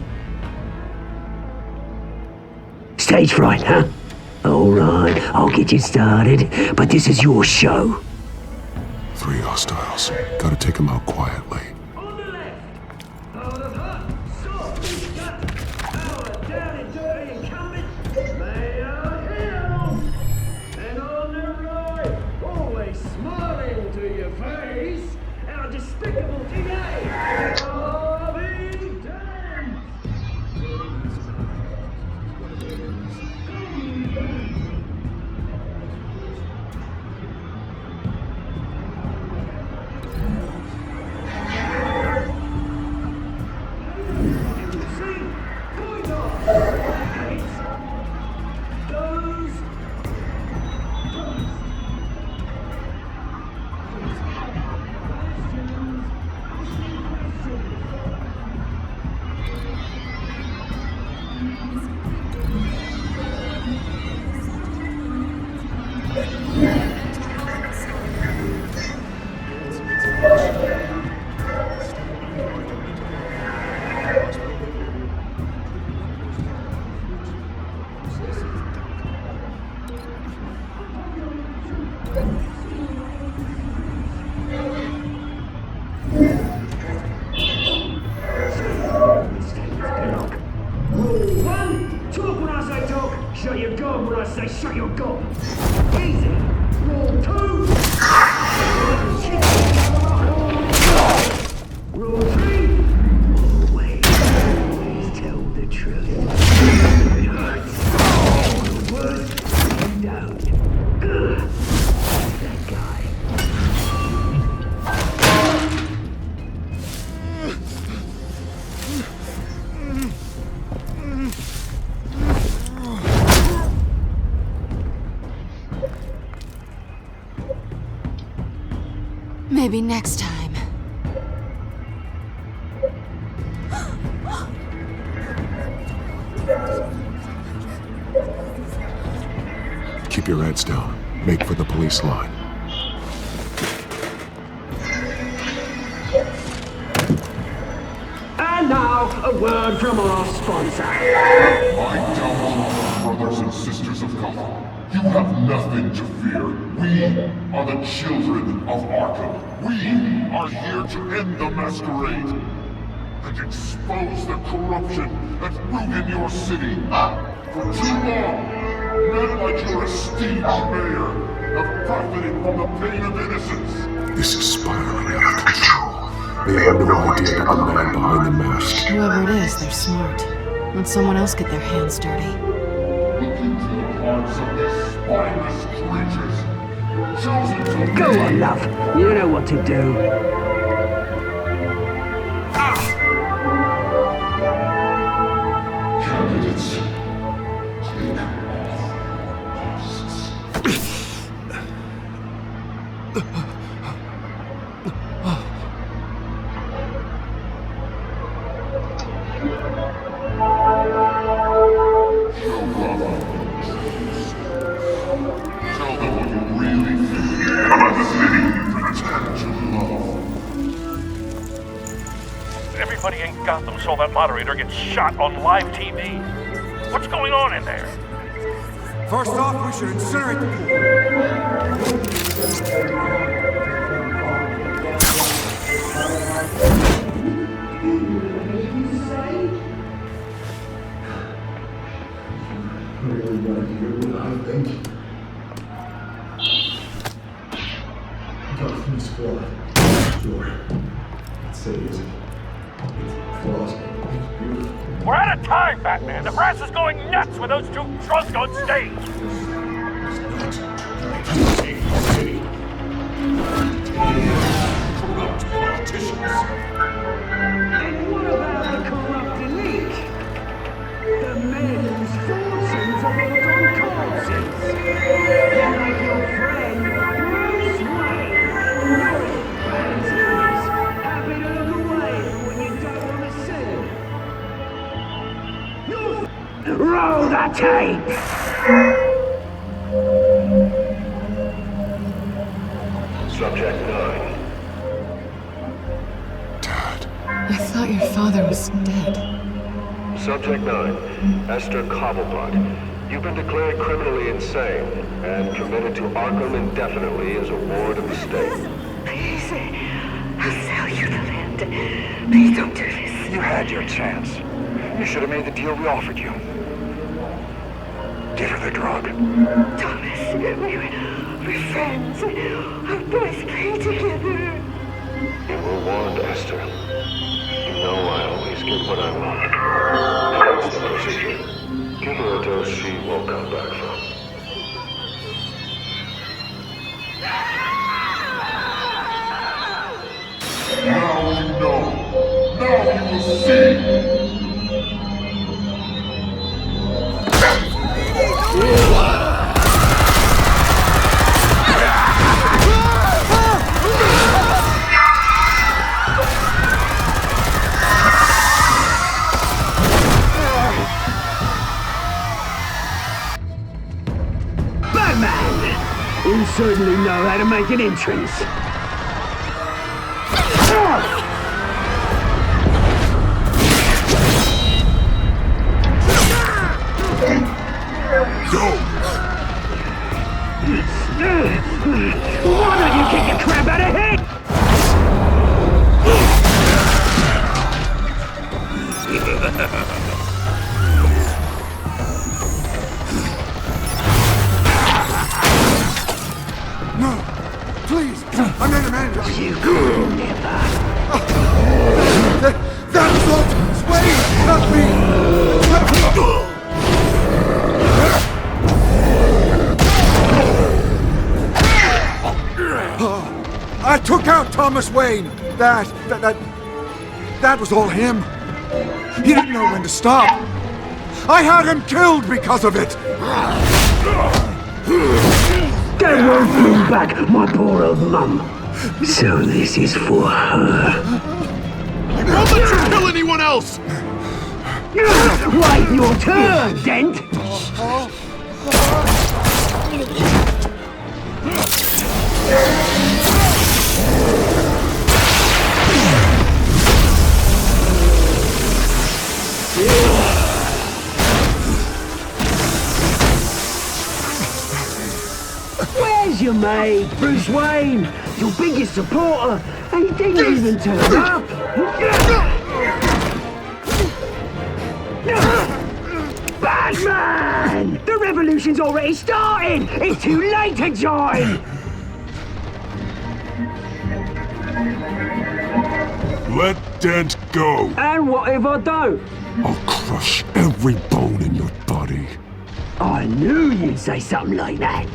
Stage fright, huh? All right, I'll get you started, but this is your show. 3 hostiles. Gotta take them out quietly. On the left, out of her, soft, got our down and dirty incumbent, Mayor Hill. And on the right, always smiling to your face, our despicable DA, Harvey Dent. Shut your gob when I say shut your gob. Easy. Rule 2. Rule 3. Always tell the truth. It hurts. The worst, you don't. That guy. Maybe next time. Keep your heads down. Make for the police line. And now, a word from our sponsor. My downfall, brothers and sisters of Gotham. You have nothing to fear. We are the children of Arkham. We are here to end the masquerade and expose the corruption that's ruined your city. For too long, men like your esteemed mayor have profited from the pain of innocence. This is spiraling out of control. They have no idea that the man behind the mask. Whoever it is, they're smart. Let someone else get their hands dirty. Look into the hearts of these spineless creatures. Go on, love. You know what to do. Candidates, click off. Tell them what you really think about the city. Pretend to love. Everybody in Gotham saw that moderator get shot on live TV. What's going on in there? First off, we should incinerate the Gotham's flawed. Sure. Let's say it's flaws. We're out of time, Batman. The press is going nuts with those two drunks on stage. Corrupt politicians. And what about the corrupt elite? The men whose fortunes are built on corpses. Like your friend, Bruce Wayne. Happy to look away when you don't want to see him. Roll the tape! Subject 9. I thought your father was dead. Subject 9, Esther Cobblepot. You've been declared criminally insane and committed to Arkham indefinitely as a ward of the state. Please, I'll sell you the land. Please don't do this. You had your chance. You should have made the deal we offered you. Give her the drug. Thomas, we're friends. Our boys play together. You were warned, Esther. You know I always get what I want. That's the procedure. Give her a dose she won't come back from. Now you know. Now you will see. Batman! You certainly know how to make an entrance. Why don't you kick the crap out of him? No! Please! I'm not a man! You could never. That was all Wayne, not me! I took out Thomas Wayne! That was all him! He didn't know when to stop! I had him killed because of it! That won't bring back my poor old mum. So this is for her. I won't let you kill anyone else! Wait your turn, Dent! Where's your mate, Bruce Wayne? Your biggest supporter, and he didn't even turn up. Batman! The revolution's already started! It's too late to join! Let Dent go. And what if I don't? I'll crush every bone in your body. I knew you'd say something like that.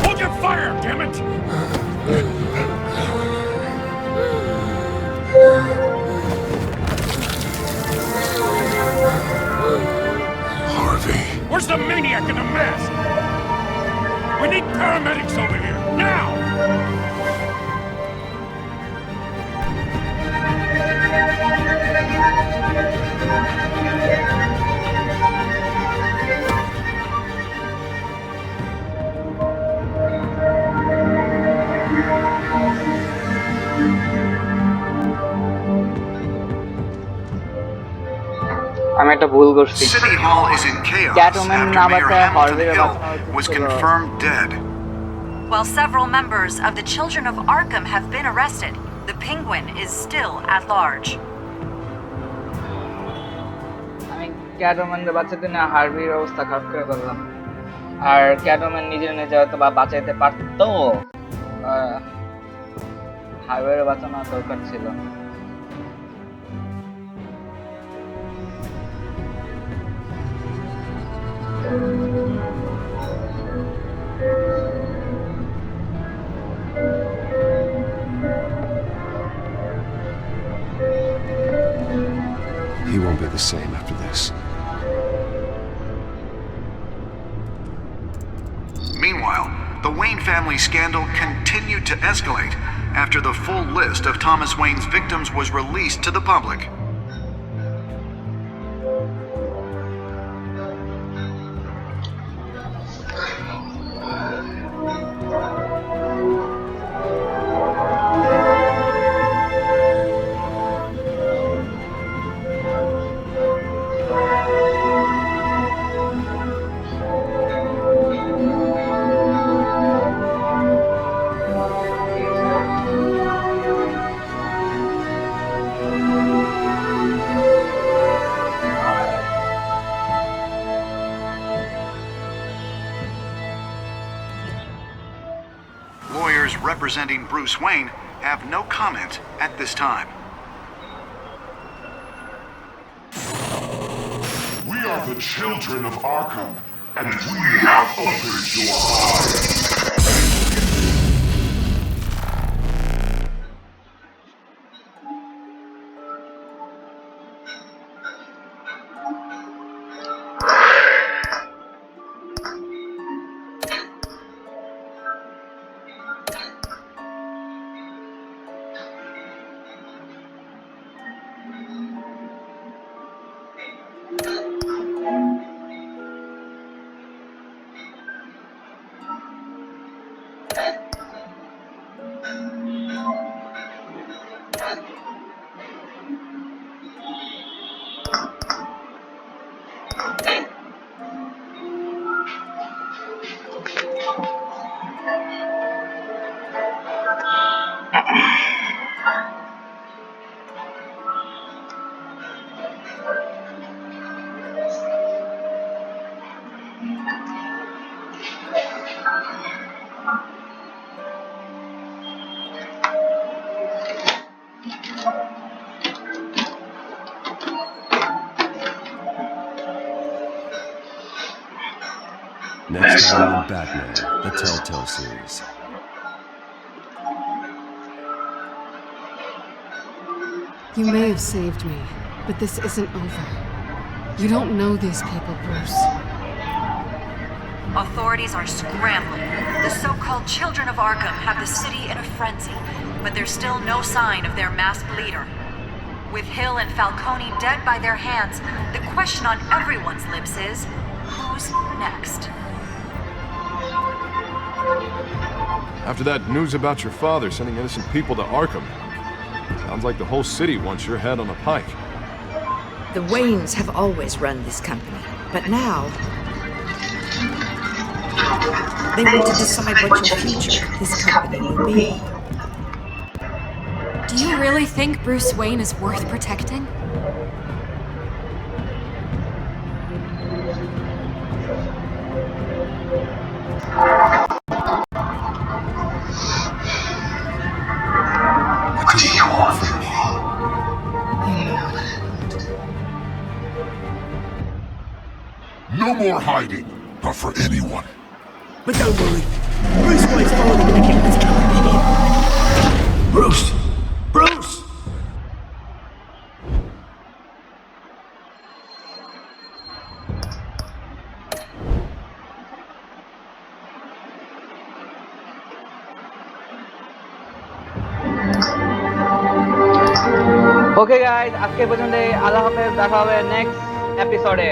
Hold your fire, damn it! Harvey. Where's the maniac in the mask? We need paramedics over here, now! আমি একটা ভুল করছি City Hall is in chaos Catwoman after না Mayor বাঁচায় Hamilton Harvey-র Hill বাঁচানো was ছিল। confirmed dead. While several members of the Children of Arkham have been arrested, the Penguin is still at large. আমি ক্যাটওম্যানকে বাঁচাতে না হার্ভির অবস্থা খারাপ করে ফেললাম আর ক্যাটওম্যান নিজে নিজে হয়তো বা বাঁচাইতে পারতো হার্ভির বাঁচানো দরকার ছিল He won't be the same after this. Meanwhile, the Wayne family scandal continued to escalate after the full list of Thomas Wayne's victims was released to the public. Lawyers representing Bruce Wayne have no comment at this time. We are the children of Arkham, and we have opened your eyes. Next time on Batman, the Telltale Series. You may have saved me, but this isn't over. You don't know these people, Bruce. Authorities are scrambling. The so-called Children of Arkham have the city in a frenzy, but there's still no sign of their masked leader. With Hill and Falcone dead by their hands, the question on everyone's lips is, who's next? After that news about your father sending innocent people to Arkham, Sounds like the whole city wants your head on a pike. The Waynes have always run this company, but now they want to decide what your future this company will be. Do you really think Bruce Wayne is worth protecting? What do you want from me? No more hiding, not for anyone. But don't worry, Bruce Wayne's following the wicked that's coming. Bruce! Bruce! Okay guys, আজকে পর্যন্ত আল্লাহ হাফেজ, দেখা হবে next এপিসোডে।